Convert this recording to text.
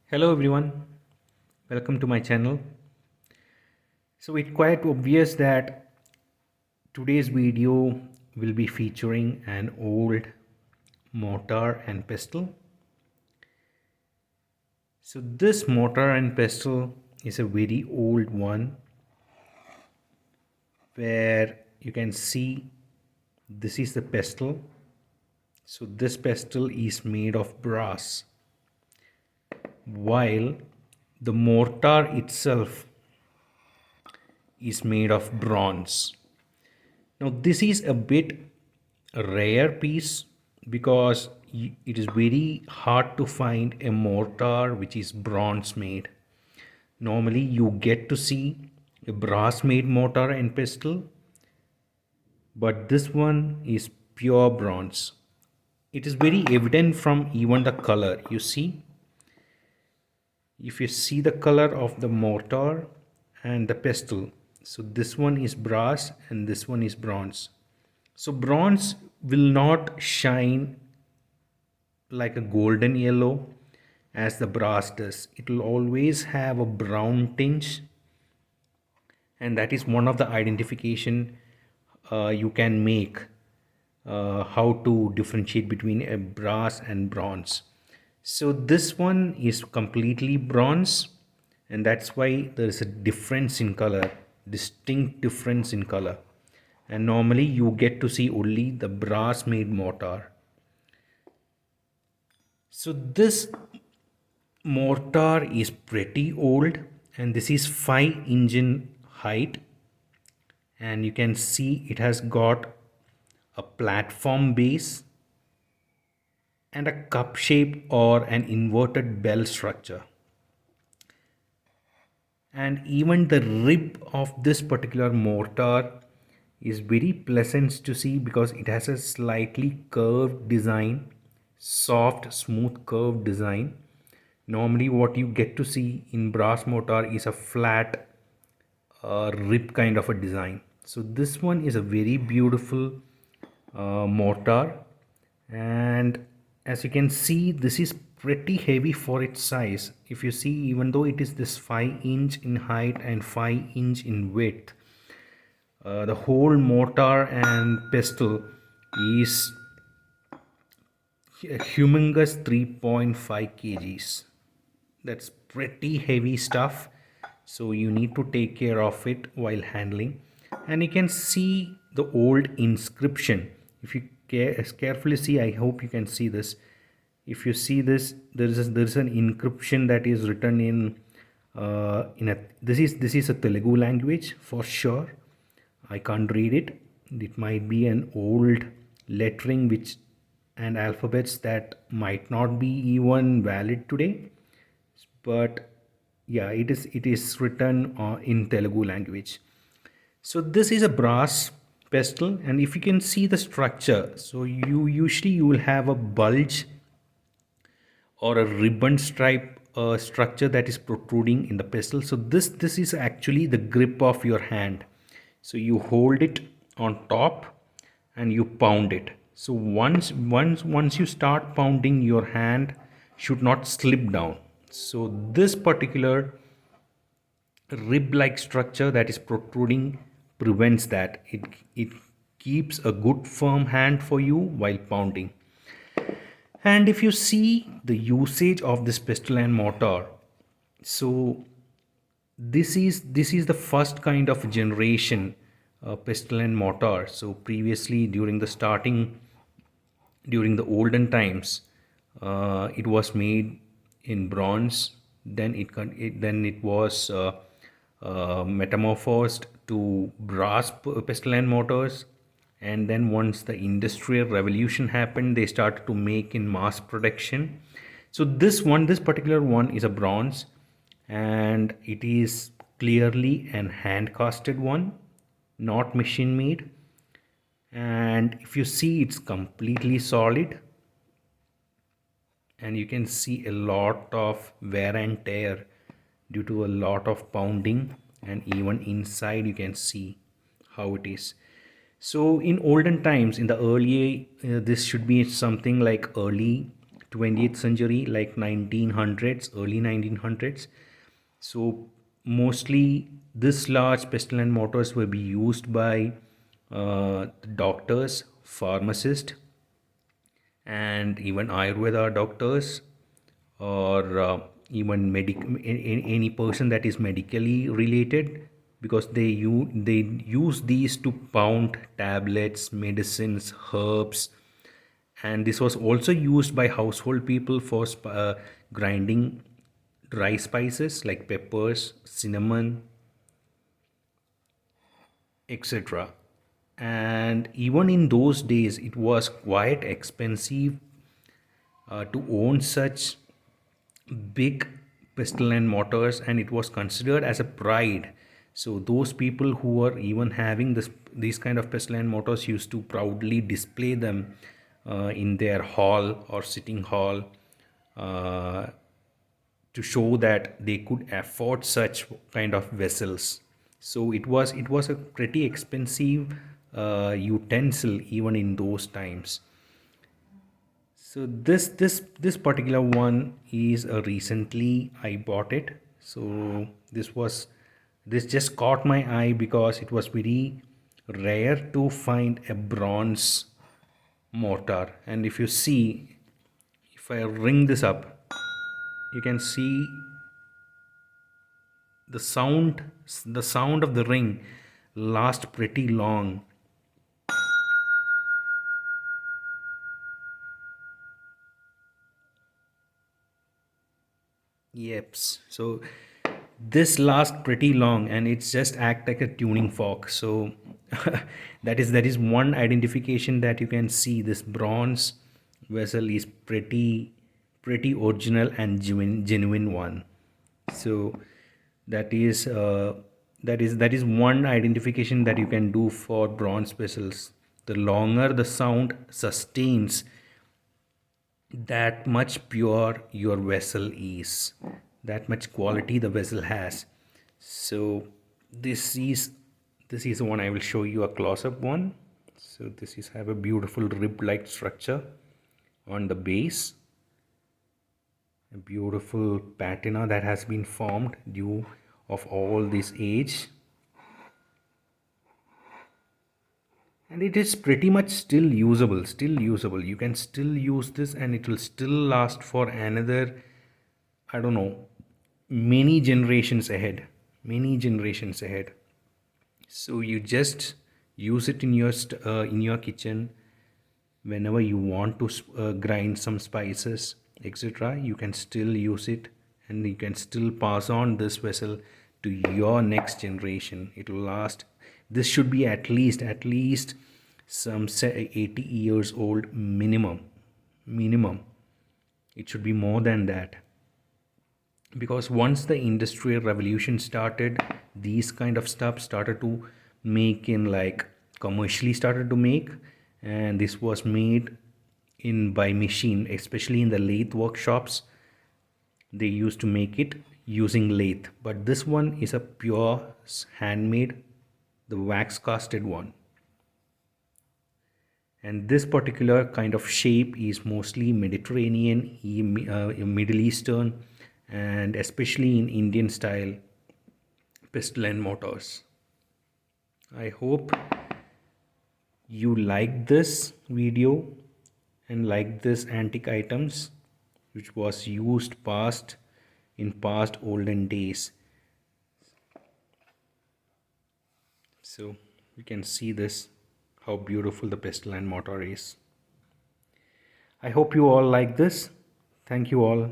Hello everyone, welcome to my channel. So it's quite obvious that today's video will be featuring an old mortar and pestle. So this mortar and pestle is a very old one where you can see this is the pestle. So this pestle is made of brass while the mortar itself is made of bronze. Now this is a bit rare piece because it is very hard to find a mortar which is bronze made. Normally you get to see a brass made mortar and pestle, but this one is pure bronze. It is very evident from even the color. You see, if you see the color of the mortar and the pestle, so this one is brass and this one is bronze. So bronze will not shine like a golden yellow as the brass does. It will always have a brown tinge, and that is one of the identification you can make how to differentiate between a brass and bronze. So this one is completely bronze, and that's why there is a difference in color, distinct difference in color. And normally you get to see only the brass made mortar. So this mortar is pretty old, and this is 5 inch in height, and you can see it has got a platform base and a cup shape or an inverted bell structure. And even the rib of this particular mortar is very pleasant to see because it has a slightly curved design, soft smooth curved design. Normally what you get to see in brass mortar is a flat rib kind of a design. So this one is a very beautiful mortar, and as you can see this is pretty heavy for its size. If you see, even though it is this 5 inch in height and 5 inch in width, the whole mortar and pestle is a humongous 3.5 kgs. That's pretty heavy stuff, so you need to take care of it while handling. And you can see the old inscription. If you carefully see, I hope you can see this. If you see this, there is an inscription that is written in a this is a Telugu language for sure. I can't read it. It might be an old lettering which and alphabets that might not be even valid today, but yeah, it is written in Telugu language. So this is a brass pestle, and if you can see the structure, so you will have a bulge or a ribbon stripe structure that is protruding in the pestle. So this is actually the grip of your hand. So you hold it on top and you pound it. So once you start pounding, your hand should not slip down. So this particular rib like structure that is protruding prevents that. It keeps a good firm hand for you while pounding. And if you see the usage of this pestle and mortar, so this is the first kind of generation pestle and mortar. So previously, during the olden times, it was made in bronze. Then it was metamorphosed to brass pestle and mortars. And then once the industrial revolution happened, they started to make in mass production. So this particular one is a bronze, and it is clearly an hand casted one, not machine made. And if you see, it's completely solid, and you can see a lot of wear and tear due to a lot of pounding, and even inside you can see how it is. So in olden times, in the early this should be something like early 20th century, like 1900s, early 1900s. So mostly this large pestle and mortars will be used by doctors, pharmacists, and even Ayurveda doctors, or even any person that is medically related, because they use these to pound tablets, medicines, herbs. And this was also used by household people for grinding dry spices like peppers, cinnamon, etc. And even in those days, it was quite expensive to own such big pestle and mortars, and it was considered as a pride. So those people who were even having these kind of pestle and mortars used to proudly display them in their hall or sitting hall, uh, to show that they could afford such kind of vessels. So it was a pretty expensive utensil even in those times. So this particular one is recently I bought it. So this just caught my eye because it was very rare to find a bronze mortar. And if you see, if I ring this up, you can see the sound the sound of the ring lasts pretty long. Yep. So this lasts pretty long, and it's just act like a tuning fork. So that is one identification that you can see. This bronze vessel is pretty original and genuine one. So that is that is one identification that you can do for bronze vessels. The longer the sound sustains, that much pure your vessel is, that much quality the vessel has. So this is this is the one I will show you a close-up one. So this is have a beautiful rib-like structure on the base, a beautiful patina that has been formed due of all this age, and it is pretty much still usable. You can still use this and it will still last for another, I don't know, many generations ahead. So you just use it in your kitchen whenever you want to grind some spices, etc. You can still use it, and you can still pass on this vessel to your next generation. It will last. This should be at least some say 80 years old minimum. It should be more than that, because once the industrial revolution started, these kind of stuff started to make in, like, commercially started to make. And this was made in by machine, especially in the lathe workshops. They used to make it using lathe, but this one is a pure handmade, the wax casted one. And this particular kind of shape is mostly Mediterranean, Middle Eastern, and especially in Indian style pestle and mortars. I hope you like this video and like this antique items which was used past in past olden days. So you can see this, how beautiful the pestle and mortar is. I hope you all like this. Thank you all.